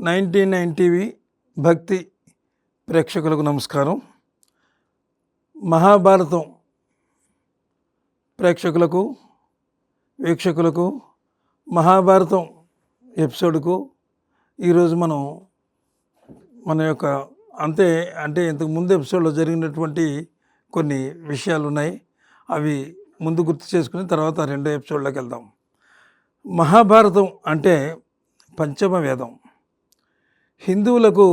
99 TV భక్తి ప్రేక్షకులకు నమస్కారం. మహాభారతం ప్రేక్షకులకు వీక్షకులకు మహాభారతం ఎపిసోడ్కు ఈరోజు మన యొక్క అంటే ఇంతకు ముందు ఎపిసోడ్లో జరిగినటువంటి కొన్ని విషయాలు ఉన్నాయి. అవి ముందు గుర్తు చేసుకుని తర్వాత రెండో ఎపిసోడ్లోకి వెళ్దాం. మహాభారతం అంటే పంచమ వేదం, హిందువులకు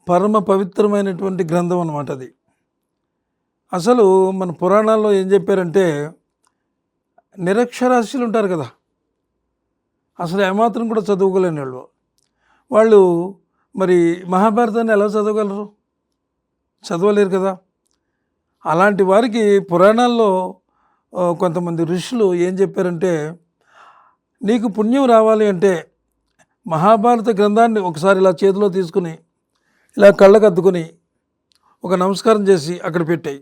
పరమ పవిత్రమైనటువంటి గ్రంథం అన్నమాట. అది అసలు మన పురాణాల్లో ఏం చెప్పారంటే, నిరక్షరాస్యులు ఉంటారు కదా, అసలు ఏమాత్రం కూడా చదువుకోలేని వాళ్ళు మరి మహాభారతాన్ని ఎలా చదవగలరు? చదవలేరు కదా. అలాంటి వారికి పురాణాల్లో కొంతమంది ఋషులు ఏం చెప్పారంటే, నీకు పుణ్యం రావాలి అంటే మహాభారత గ్రంథాన్ని ఒకసారి ఇలా చేతిలో తీసుకుని ఇలా కళ్ళకు అద్దుకొని ఒక నమస్కారం చేసి అక్కడ పెట్టాయి.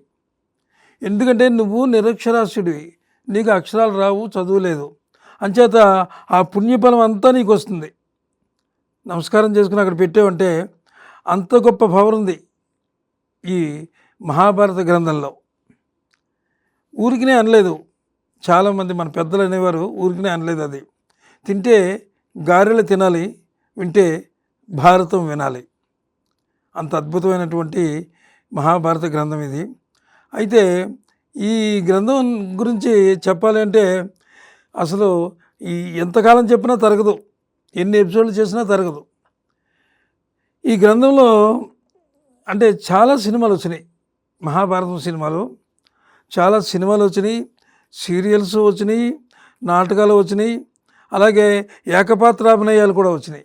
ఎందుకంటే నువ్వు నిరక్షరాస్యుడివి, నీకు అక్షరాలు రావు, చదువులేదు, అంచేత ఆ పుణ్యఫలం అంతా నీకు వస్తుంది. నమస్కారం చేసుకుని అక్కడ పెట్టావంటే అంత గొప్ప పవర్ ఉంది ఈ మహాభారత గ్రంథంలో. ఊరికినే అనలేదు, చాలామంది మన పెద్దలు అనేవారు, ఊరికినే అనలేదు. అది తింటే గారెలు తినాలి, వింటే భారతం వినాలి. అంత అద్భుతమైనటువంటి మహాభారత గ్రంథం ఇది. అయితే ఈ గ్రంథం గురించి చెప్పాలి అంటే అసలు ఎంతకాలం చెప్పినా తరగదు, ఎన్ని ఎపిసోడ్లు చేసినా తరగదు. ఈ గ్రంథంలో అంటే చాలా సినిమాలు వచ్చినాయి, మహాభారతం సినిమాలు చాలా సినిమాలు వచ్చినాయి, సీరియల్స్ వచ్చినాయి, నాటకాలు వచ్చినాయి, అలాగే ఏకపాత్రాభినయాలు కూడా వచ్చినాయి.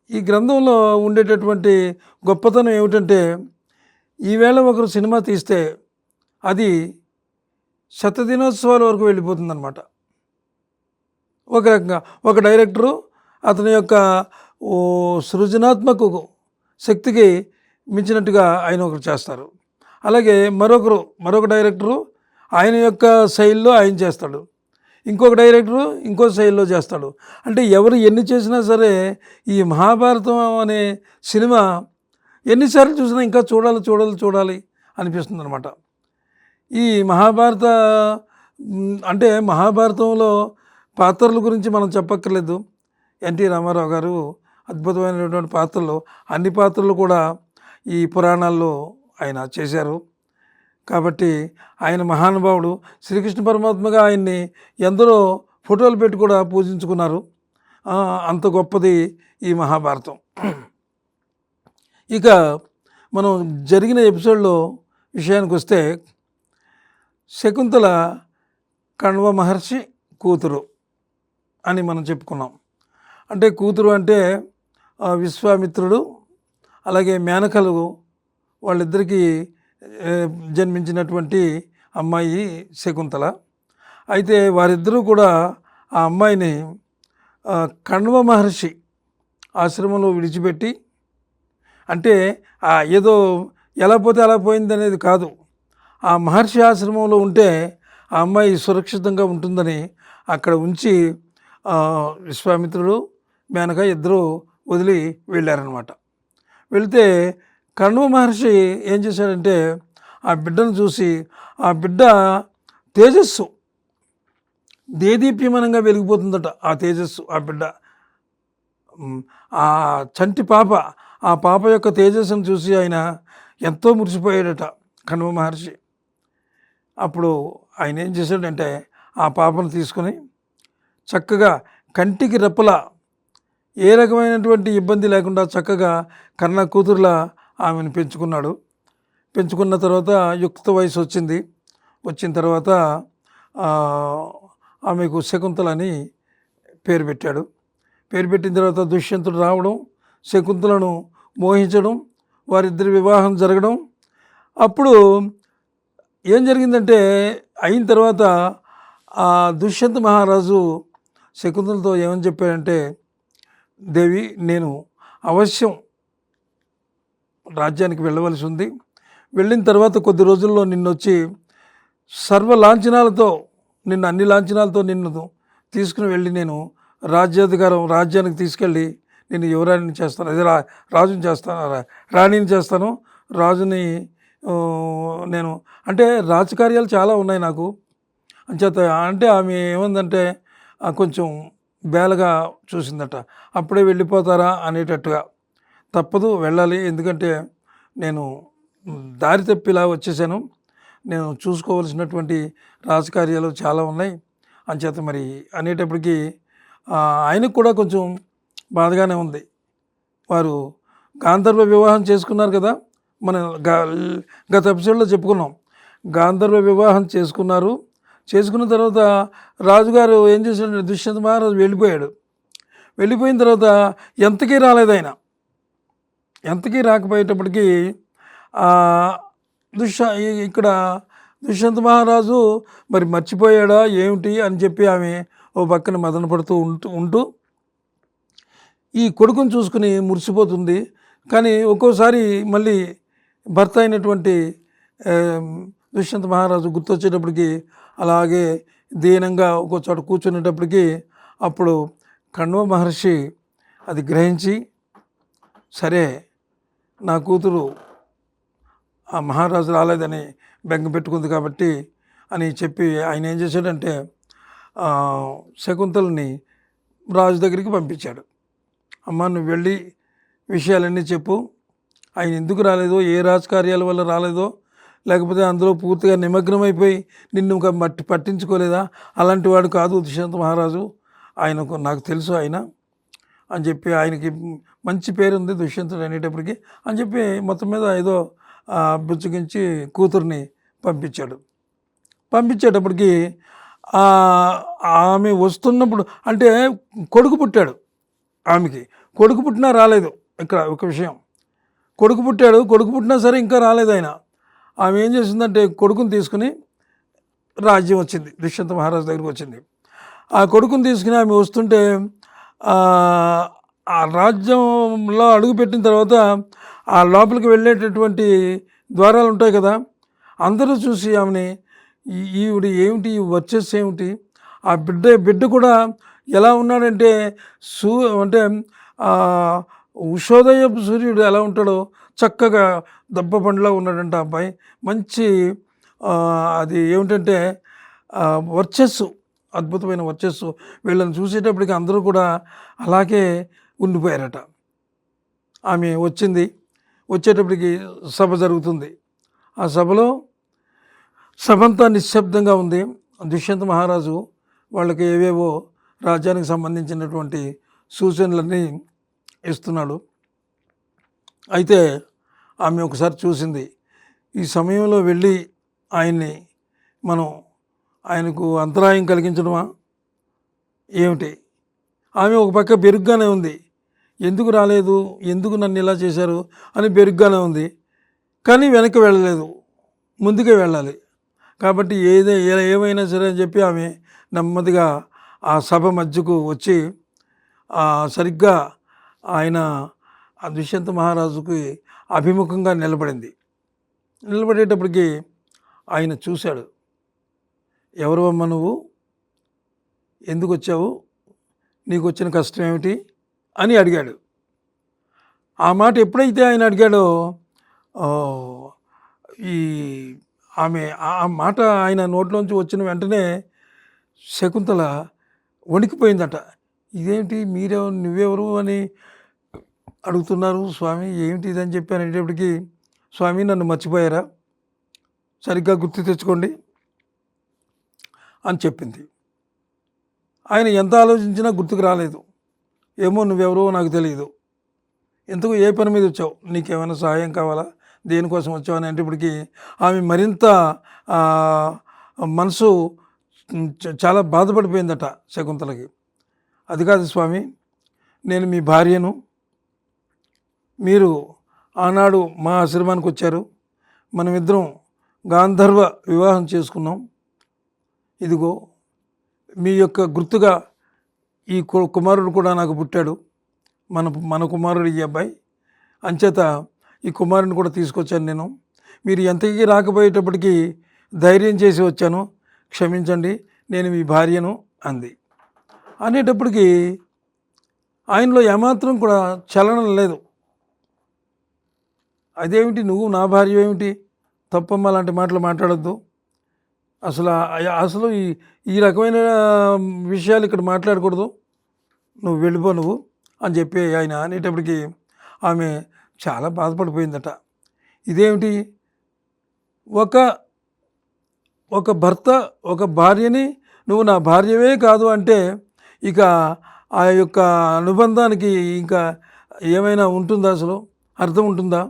ఈ గ్రంథంలో ఉండేటటువంటి గొప్పతనం ఏమిటంటే, ఈవేళ ఒకరు సినిమా తీస్తే అది శతదినోత్సవాల వరకు వెళ్ళిపోతుందన్నమాట. ఒక రకంగా ఒక డైరెక్టరు అతని యొక్క సృజనాత్మక శక్తికి మించినట్టుగా ఆయన ఒకరు చేస్తారు. అలాగే మరొక డైరెక్టరు ఆయన యొక్క శైలిలో ఆయన చేస్తాడు, ఇంకొక డైరెక్టరు ఇంకో శైలిలో చేస్తాడు. అంటే ఎవరు ఎన్ని చేసినా సరే ఈ మహాభారతం అనే సినిమా ఎన్నిసార్లు చూసినా ఇంకా చూడాలి అనిపిస్తుంది అనమాట. ఈ మహాభారతంలో పాత్రల గురించి మనం చెప్పక్కర్లేదు. ఎన్టీ రామారావు గారు అద్భుతమైనటువంటి పాత్రలు, అన్ని పాత్రలు కూడా ఈ పురాణాల్లో ఆయన చేశారు. కాబట్టి ఆయన మహానుభావుడు. శ్రీకృష్ణ పరమాత్మగా ఆయన్ని ఎందరో ఫోటోలు పెట్టి కూడా పూజించుకున్నారు. అంత గొప్పది ఈ మహాభారతం. ఇక మనం జరిగిన ఎపిసోడ్లో విషయానికి వస్తే, శకుంతల కణ్వ మహర్షి కూతురు అని మనం చెప్పుకున్నాం. అంటే కూతురు అంటే విశ్వామిత్రుడు అలాగే మేనకలు వాళ్ళిద్దరికీ జన్మించినటువంటి అమ్మాయి శకుంతల. అయితే వారిద్దరూ కూడా ఆ అమ్మాయిని కణ్వ మహర్షి ఆశ్రమంలో విడిచిపెట్టి, అంటే ఏదో ఎలా పోతే అలా పోయింది అనేది కాదు, ఆ మహర్షి ఆశ్రమంలో ఉంటే ఆ అమ్మాయి సురక్షితంగా ఉంటుందని అక్కడ ఉంచి విశ్వామిత్రుడు మేనక ఇద్దరు వదిలి వెళ్ళారనమాట. వెళితే కణ్వ మహర్షి ఏం చేశాడంటే, ఆ బిడ్డను చూసి ఆ బిడ్డ తేజస్సు దేదీప్యమానంగా వెలిగిపోతుందట. ఆ తేజస్సు, ఆ బిడ్డ, ఆ చంటి పాప, ఆ పాప యొక్క తేజస్సును చూసి ఆయన ఎంతో మురిసిపోయాడట కణ్వ మహర్షి. అప్పుడు ఆయన ఏం చేశాడంటే, ఆ పాపను తీసుకొని చక్కగా కంటికి రెప్పలా, ఏ రకమైనటువంటి ఇబ్బంది లేకుండా చక్కగా కన్న కూతురులా ఆమెను పెంచుకున్నాడు. పెంచుకున్న తర్వాత యుక్త వయసు వచ్చిన తర్వాత ఆమెకు శకుంతల అని పేరు పెట్టాడు. పేరు పెట్టిన తర్వాత దుష్యంతుడు రావడం, శకుంతలను మోహించడం, వారిద్దరి వివాహం జరగడం. అప్పుడు ఏం జరిగిందంటే, అయిన తర్వాత ఆ దుష్యంత మహారాజు శకుంతలతో ఏమని చెప్పాడంటే, దేవి, నేను అవశ్యం రాజ్యానికి వెళ్ళవలసి ఉంది. వెళ్ళిన తర్వాత కొద్ది రోజుల్లో నిన్ను వచ్చి అన్ని లాంఛనాలతో నిన్ను తీసుకుని వెళ్ళి నేను రాజ్యానికి తీసుకెళ్ళి నేను యువరాణిని చేస్తాను, అదే రాజుని చేస్తాను, రాణిని చేస్తాను, రాజుని నేను అంటే రాజకార్యాలు చాలా ఉన్నాయి నాకు అంచేత. అంటే ఆమె ఏముందంటే కొంచెం బేలగా చూసిందట. అప్పుడే వెళ్ళిపోతారా అనేటట్టుగా. తప్పదు వెళ్ళాలి, ఎందుకంటే నేను దారి తప్పిలా వచ్చేసాను, నేను చూసుకోవలసినటువంటి రాజకార్యాలు చాలా ఉన్నాయి అంచేత మరి అనేటప్పటికీ ఆయనకు కూడా కొంచెం బాధగానే ఉంది. వారు గాంధర్వ వివాహం చేసుకున్నారు కదా, మనం గత ఎపిసోడ్లో చెప్పుకున్నాం. గాంధర్వ వివాహం చేసుకున్నారు. చేసుకున్న తర్వాత రాజుగారు ఏం చేశాడు, దుష్యంత మహారాజు వెళ్ళిపోయాడు. వెళ్ళిపోయిన తర్వాత ఎంతకీ రాలేదు ఆయన. ఎంతకీ రాకపోయేటప్పటికీ ఇక్కడ దుష్యంత మహారాజు మరి మర్చిపోయాడా ఏమిటి అని చెప్పి ఆమె ఓ పక్కన మదన పడుతూ ఉంటూ ఈ కొడుకుని చూసుకుని మురిసిపోతుంది. కానీ ఒక్కోసారి మళ్ళీ భర్త అయినటువంటి దుష్యంత మహారాజు గుర్తొచ్చేటప్పటికి అలాగే దీనంగా ఒక్కో చోట కూర్చునేటప్పటికి అప్పుడు కణ్వ మహర్షి అది గ్రహించి, సరే నా కూతురు ఆ మహారాజు రాలేదని బెంగ పెట్టుకుంది కాబట్టి అని చెప్పి ఆయన ఏం చేశాడంటే శకుంతలని రాజు దగ్గరికి పంపించాడు. అమ్మ నువ్వు వెళ్ళి విషయాలన్నీ చెప్పు, ఆయన ఎందుకు రాలేదో, ఏ రాజకార్యాల వల్ల రాలేదో, లేకపోతే అందులో పూర్తిగా నిమగ్నమైపోయి నిన్ను పట్టించుకోలేదా, అలాంటి వాడు కాదు దుష్యంత మహారాజు, ఆయనకు నాకు తెలుసు ఆయన అని చెప్పి, ఆయనకి మంచి పేరుంది దుష్యంతుడు అనేటప్పటికి అని చెప్పి మొత్తం మీద ఏదో బుజ్జగించి కూతుర్ని పంపించేటప్పటికి ఆమె వస్తున్నప్పుడు అంటే కొడుకు పుట్టాడు. ఆమెకి కొడుకు పుట్టినా రాలేదు. ఇక్కడ ఒక విషయం, కొడుకు పుట్టినా సరే ఇంకా రాలేదు ఆయన. ఆమె ఏం చేసిందంటే కొడుకుని తీసుకుని రాజ్యం వచ్చింది, దుష్యంత మహారాజు దగ్గరికి వచ్చింది. ఆ కొడుకుని తీసుకుని ఆమె వస్తుంటే ఆ రాజ్యంలో అడుగుపెట్టిన తర్వాత ఆ లోపలికి వెళ్ళేటటువంటి ద్వారాలు ఉంటాయి కదా, అందరూ చూసి ఆమెని ఈవిడ ఏమిటి, వర్చస్సు ఏమిటి, ఆ బిడ్డ కూడా ఎలా ఉన్నాడంటే అంటే ఉషోదయపు సూర్యుడు ఎలా ఉంటాడో చక్కగా దెబ్బ పండులా ఉన్నాడంట అబ్బాయి. మంచి అది ఏమిటంటే వర్చస్సు, అద్భుతమైన వర్చస్సు. వీళ్ళని చూసేటప్పటికి అందరూ కూడా అలాగే ఉండిపోయారట. ఆమె వచ్చేటప్పటికి సభ జరుగుతుంది. ఆ సభంతా నిశ్శబ్దంగా ఉంది. దుష్యంత మహారాజు వాళ్ళకి ఏవేవో రాజ్యానికి సంబంధించినటువంటి సూచనలన్నీ ఇస్తున్నాడు. అయితే ఆమె ఒకసారి చూసింది, ఈ సమయంలో వెళ్ళి ఆయనకు అంతరాయం కలిగించడమా ఏమిటి? ఆమె ఒక పక్క బెరుగ్గానే ఉంది, ఎందుకు రాలేదు, ఎందుకు నన్ను ఇలా చేశారు అని బెరుగ్గానే ఉంది. కానీ వెనక్కి వెళ్ళలేదు, ముందుకే వెళ్ళాలి కాబట్టి ఏమైనా సరే అని చెప్పి ఆమె నెమ్మదిగా ఆ సభ మధ్యకు వచ్చి సరిగ్గా ఆయన ఆ దుష్యంత మహారాజుకి అభిముఖంగా నిలబడేటప్పటికి ఆయన చూశాడు. ఎవరు అమ్మ నువ్వు, ఎందుకు వచ్చావు, నీకు వచ్చిన కష్టం ఏమిటి అని అడిగాడు. ఆ మాట ఎప్పుడైతే ఆయన అడిగాడో ఆ మాట ఆయన నోట్లోంచి వచ్చిన వెంటనే శకుంతల వణికిపోయిందట. ఇదేంటి, నువ్వెవరు అని అడుగుతున్నారు స్వామి, ఏమిటి ఇదని చెప్పి అనేటప్పటికీ, స్వామి నన్ను మర్చిపోయారా, సరిగ్గా గుర్తు తెచ్చుకోండి అని చెప్పింది. ఆయన ఎంత ఆలోచించినా గుర్తుకు రాలేదు. ఏమో నువ్వెవరో నాకు తెలియదు, ఎందుకు ఏ పని మీద వచ్చావు, నీకేమైనా సహాయం కావాలా, దేనికోసం వచ్చావు అని అనేటప్పటికీ ఆమె మరింత మనసు చాలా బాధపడిపోయిందట శకుంతలకి. అది కాదు స్వామి, నేను మీ భార్యను, మీరు ఆనాడు మా ఆశ్రమానికి వచ్చారు, మనమిద్దరం గాంధర్వ వివాహం చేసుకున్నాం, ఇదిగో మీ యొక్క గుర్తుగా ఈ కుమారుడు కూడా నాకు పుట్టాడు, మన కుమారుడు ఈ అబ్బాయి, అంచేత ఈ కుమారుని కూడా తీసుకొచ్చాను నేను, మీరు ఎంతకీ రాకపోయేటప్పటికీ ధైర్యం చేసి వచ్చాను, క్షమించండి, నేను మీ భార్యను అంది. అనేటప్పటికీ ఆయనలో ఏమాత్రం కూడా చలనం లేదు. అదేమిటి నువ్వు నా భార్య ఏమిటి, తప్పమ్మ అలాంటి మాటలు మాట్లాడొద్దు, అసలు ఈ రకమైన విషయాలు ఇక్కడ మాట్లాడకూడదు, నువ్వు వెళ్ళిపో నువ్వు అని చెప్పి ఆయన అనేటప్పటికీ ఆమె చాలా బాధపడిపోయిందట. ఇదేమిటి, ఒక భర్త ఒక భార్యని నువ్వు నా భార్యవే కాదు అంటే ఇక ఆ యొక్క అనుబంధానికి ఇంకా ఏమైనా ఉంటుందా, అసలు అర్థం ఉంటుందా?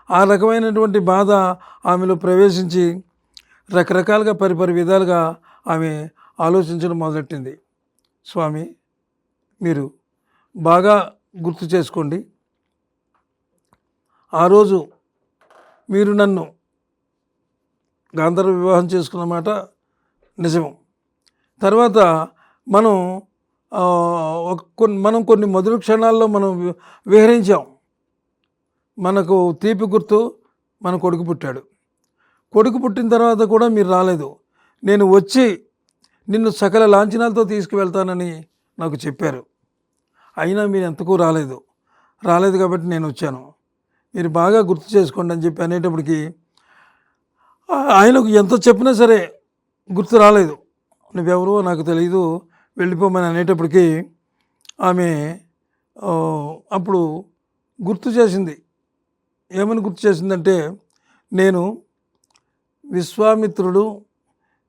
ఆ రకమైనటువంటి బాధ ఆమెలో ప్రవేశించి రకరకాలుగా పరిపరి విధాలుగా ఆమె ఆలోచించడం మొదలెట్టింది. స్వామి, మీరు బాగా గుర్తు చేసుకోండి, ఆ రోజు మీరు నన్ను గాంధర్వ వివాహం చేసుకున్న మాట నిజం. తర్వాత మనం కొన్ని మధుర క్షణాల్లో మనం విహరించాం. మనకు తీపి గుర్తు మన కొడుకు పుట్టాడు. కొడుకు పుట్టిన తర్వాత కూడా మీరు రాలేదు. నేను వచ్చి నిన్ను సకల లాంఛనాలతో తీసుకువెళ్తానని నాకు చెప్పారు. అయినా మీరు ఎంతకు రాలేదు కాబట్టి నేను వచ్చాను. మీరు బాగా గుర్తు చేసుకోండి అని చెప్పి అనేటప్పటికీ ఆయనకు ఎంత చెప్పినా సరే గుర్తు రాలేదు. నువ్వెవరో నాకు తెలియదు, వెళ్ళిపోమని అనేటప్పటికీ ఆమె అప్పుడు గుర్తు చేసింది. ఏమని గుర్తు చేసిందంటే, నేను విశ్వామిత్రుడు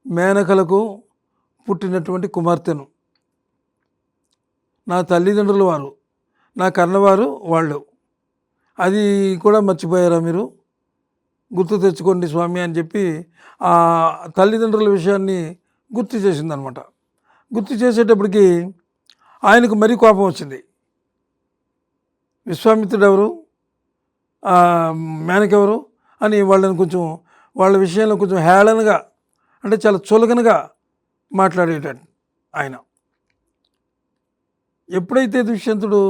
మేనకలకు పుట్టినటువంటి కుమార్తెను, నా తల్లిదండ్రులు వారు, నా కన్నవారు వాళ్ళు, అది కూడా మర్చిపోయారా మీరు? గుర్తు తెచ్చుకోండి స్వామి అని చెప్పి ఆ తల్లిదండ్రుల విషయాన్ని గుర్తు చేసిందనమాట. గుర్తు చేసేటప్పటికి ఆయనకు మరీ కోపం వచ్చింది. విశ్వామిత్రుడు ఎవరు, మేనకెవరు అని వాళ్ళ విషయంలో కొంచెం హేళనగా, అంటే చాలా చులకనగా మాట్లాడేటట్టు ఆయన. ఎప్పుడైతే దుష్యంతుడు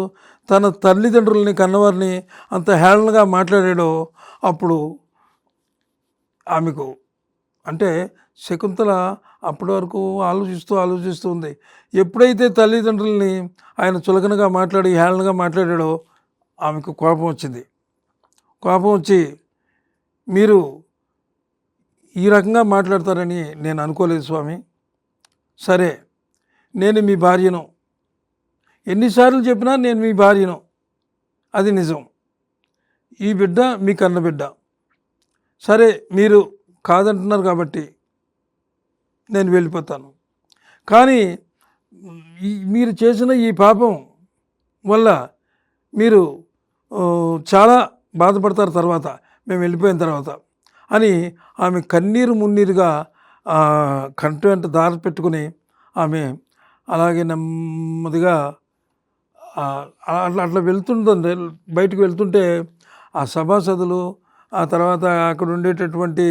తన తల్లిదండ్రులని కన్నవారిని అంత హేళనగా మాట్లాడాడో అప్పుడు ఆమెకు, అంటే శకుంతల అప్పటి వరకు ఆలోచిస్తూ ఉంది. ఎప్పుడైతే తల్లిదండ్రులని ఆయన చులకనగా మాట్లాడి హేళనగా మాట్లాడాడో ఆమెకు కోపం వచ్చింది. కోపం వచ్చి, మీరు ఈ రకంగా మాట్లాడతారని నేను అనుకోలేదు స్వామి. సరే, నేను మీ భార్యను, ఎన్నిసార్లు చెప్పినా నేను మీ భార్యను, అది నిజం. ఈ బిడ్డ మీ కన్న బిడ్డ. సరే, మీరు కాదంటున్నారు కాబట్టి నేను వెళ్ళిపోతాను. కానీ మీరు చేసిన ఈ పాపం వల్ల మీరు చాలా బాధపడతారు తర్వాత, మేము వెళ్ళిపోయిన తర్వాత అని ఆమె కన్నీరు మున్నీరుగా కంట వెంట దారి పెట్టుకుని ఆమె అలాగే నెమ్మదిగా అట్లా వెళ్తుందండి. బయటకు వెళ్తుంటే ఆ సభాసదులు, ఆ తర్వాత అక్కడ ఉండేటటువంటి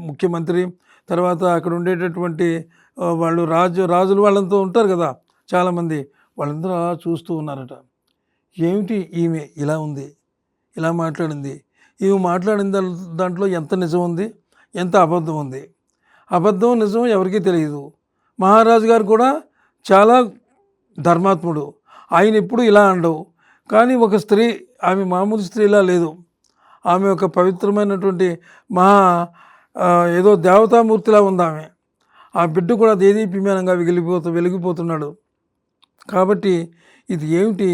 ముఖ్యమంత్రి, తర్వాత అక్కడ ఉండేటటువంటి వాళ్ళు రాజులు వాళ్ళంతా ఉంటారు కదా చాలామంది, వాళ్ళందరూ అలా చూస్తూ ఉన్నారట. ఏమిటి ఈమె ఇలా ఉంది, ఇలా మాట్లాడింది, ఈమె మాట్లాడిన దాంట్లో ఎంత నిజం ఉంది, ఎంత అబద్ధం ఉంది. అబద్ధం నిజం ఎవరికీ తెలియదు. మహారాజు గారు కూడా చాలా ధర్మాత్ముడు, ఆయన ఎప్పుడు ఇలా అండవు. కానీ ఒక స్త్రీ, ఆమె మామూలు స్త్రీలా లేదు, ఆమె ఒక పవిత్రమైనటువంటి ఏదో దేవతామూర్తిలా ఉంది ఆమె. ఆ బిడ్డ కూడా దేదీప్యమానంగా వెలిగిపోతున్నాడు. కాబట్టి ఇది ఏమిటి,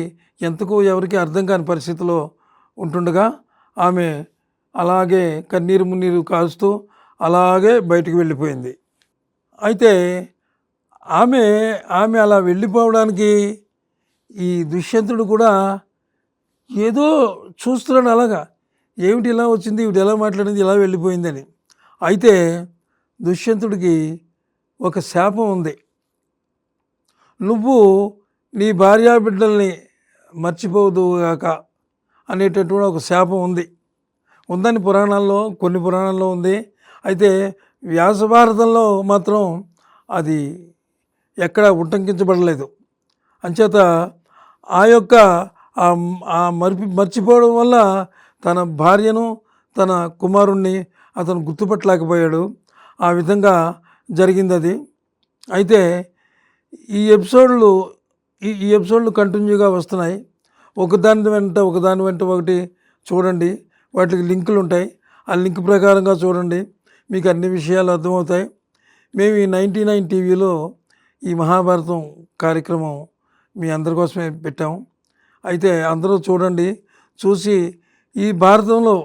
ఎంతకు ఎవరికి అర్థం కాని పరిస్థితిలో ఉంటుండగా ఆమె అలాగే కన్నీరు మున్నీరు కాస్తూ అలాగే బయటికి వెళ్ళిపోయింది. అయితే ఆమె అలా వెళ్ళిపోవడానికి ఈ దుష్యంతుడు కూడా ఏదో చూస్తున్నాడు అలాగా, ఏమిటి ఇలా వచ్చింది, ఇవిటి ఎలా మాట్లాడింది, ఇలా వెళ్ళిపోయిందని. అయితే దుష్యంతుడికి ఒక శాపం ఉంది. నువ్వు నీ భార్యా బిడ్డల్ని మర్చిపోదుగాక అనేటటువంటి ఒక శాపం ఉందని కొన్ని పురాణాల్లో ఉంది. అయితే వ్యాస భారతంలో మాత్రం అది ఎక్కడ ఉటంకించబడలేదు. అంచేత ఆ యొక్క మర్చిపోవడం వల్ల తన భార్యను, తన కుమారుణ్ణి అతను గుర్తుపట్టలేకపోయాడు. ఆ విధంగా జరిగింది అది. అయితే ఈ ఎపిసోడ్లు ఈ ఎపిసోడ్లు కంటిన్యూగా వస్తున్నాయి. ఒకదాని వెంట ఒకటి చూడండి. వాటికి లింకులు ఉంటాయి. ఆ లింక్ ప్రకారంగా చూడండి, మీకు అన్ని విషయాలు అర్థమవుతాయి. మేము ఈ 99 టీవీలో ఈ మహాభారతం కార్యక్రమం మీ అందరి కోసమే పెట్టాము. అయితే అందరూ చూడండి. చూసి ఈ భారతంలో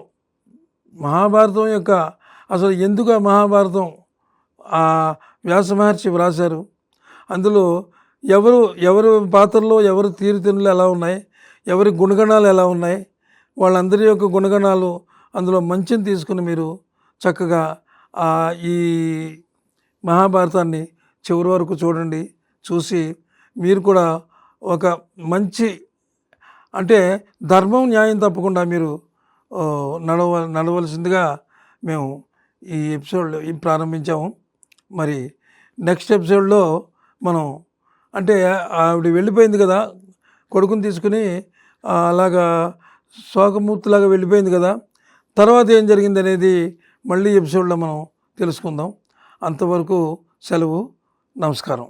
మహాభారతం యొక్క అసలు ఎందుకు ఆ మహాభారతం ఆ వ్యాస మహర్షి వ్రాశారు, అందులో ఎవరి పాత్రలో ఎవరి తీరుతెన్నులు ఎలా ఉన్నాయి, ఎవరి గుణగణాలు ఎలా ఉన్నాయి, వాళ్ళందరి యొక్క గుణగణాలు అందులో మంచిని తీసుకుని మీరు చక్కగా ఈ మహాభారతాన్ని చివరి వరకు చూడండి. చూసి మీరు కూడా ఒక మంచి అంటే ధర్మం న్యాయం తప్పకుండా మీరు నడవలసిందిగా మేము ఈ ఎపిసోడ్ ప్రారంభించాము. మరి నెక్స్ట్ ఎపిసోడ్లో మనం అంటే ఆవిడ వెళ్ళిపోయింది కదా, కొడుకుని తీసుకుని అలాగా శోకమూర్తిలాగా వెళ్ళిపోయింది కదా, తర్వాత ఏం జరిగింది అనేది మళ్ళీ ఎపిసోడ్లో మనం తెలుసుకుందాం. అంతవరకు సెలవు. నమస్కారం.